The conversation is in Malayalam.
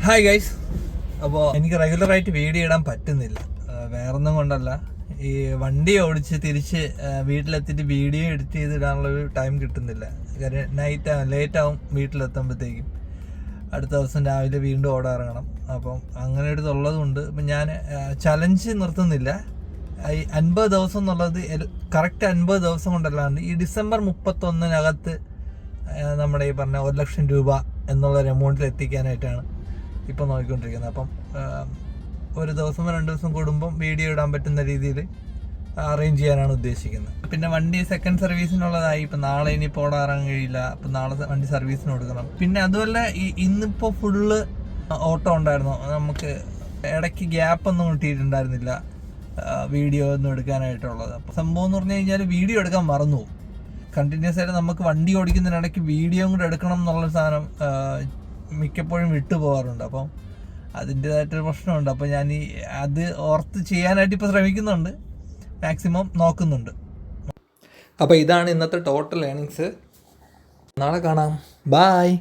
Hi guys. അപ്പോൾ എനിക്ക് റെഗുലറായിട്ട് വീഡിയോ ഇടാൻ പറ്റുന്നില്ല. വേറൊന്നും കൊണ്ടല്ല, ഈ വണ്ടി ഓടിച്ച് തിരിച്ച് വീട്ടിലെത്തിയിട്ട് വീഡിയോ എഡിറ്റ് ചെയ്ത് ഇടാനുള്ളൊരു ടൈം കിട്ടുന്നില്ല. കാര്യം ലേറ്റ് ആവും വീട്ടിലെത്തുമ്പോഴത്തേക്കും. അടുത്ത ദിവസം രാവിലെ വീണ്ടും ഓടാറങ്ങണം. അപ്പം അങ്ങനെ ഒരു ഇതുള്ളത് കൊണ്ട് ഇപ്പം ഞാൻ ചലഞ്ച് നിർത്തുന്നില്ല. ഈ 50 ദിവസം എന്നുള്ളത് കറക്റ്റ് 50 ദിവസം കൊണ്ടല്ലാണ്ട് ഈ ഡിസംബർ 31 നമ്മുടെ ഈ പറഞ്ഞ 1 ലക്ഷം രൂപ എന്നുള്ളൊരു എമൗണ്ടിൽ എത്തിക്കാനായിട്ടാണ് ഇപ്പോൾ നോക്കിക്കൊണ്ടിരിക്കുന്നത്. അപ്പം ഒരു ദിവസം 2 ദിവസം കൂടുമ്പം വീഡിയോ ഇടാൻ പറ്റുന്ന രീതിയിൽ അറേഞ്ച് ചെയ്യാനാണ് ഉദ്ദേശിക്കുന്നത്. പിന്നെ വണ്ടി സെക്കൻഡ് സർവീസിനുള്ളതായി. ഇപ്പം നാളെ ഇനിയിപ്പോൾ ഓടാറാൻ കഴിയില്ല. അപ്പം നാളെ വണ്ടി സർവീസിന് കൊടുക്കണം. പിന്നെ അതുമല്ല ഇന്നിപ്പോൾ ഫുള്ള് ഓട്ടോ ഉണ്ടായിരുന്നു. നമുക്ക് ഇടയ്ക്ക് ഗ്യാപ്പൊന്നും കിട്ടിയിട്ടുണ്ടായിരുന്നില്ല വീഡിയോ ഒന്നും എടുക്കാനായിട്ടുള്ളത്. അപ്പോൾ സംഭവം എന്ന് പറഞ്ഞു കഴിഞ്ഞാൽ വീഡിയോ എടുക്കാൻ മറന്നു പോകും. കണ്ടിന്യൂസ് ആയിട്ട് നമുക്ക് വണ്ടി ഓടിക്കുന്നതിനിടയ്ക്ക് വീഡിയോ കൂടെ എടുക്കണം എന്നുള്ള സാധനം മിക്കപ്പോഴും വിട്ടു പോകാറുണ്ട്. അപ്പം അതിൻ്റേതായിട്ടൊരു പ്രശ്നമുണ്ട്. അപ്പോൾ ഞാൻ അത് ഓർത്ത് ചെയ്യാനായിട്ട് ഇപ്പോൾ ശ്രമിക്കുന്നുണ്ട്, മാക്സിമം നോക്കുന്നുണ്ട്. അപ്പോൾ ഇതാണ് ഇന്നത്തെ ടോട്ടൽ ഏണിങ്സ്. നാളെ കാണാം. ബായ്.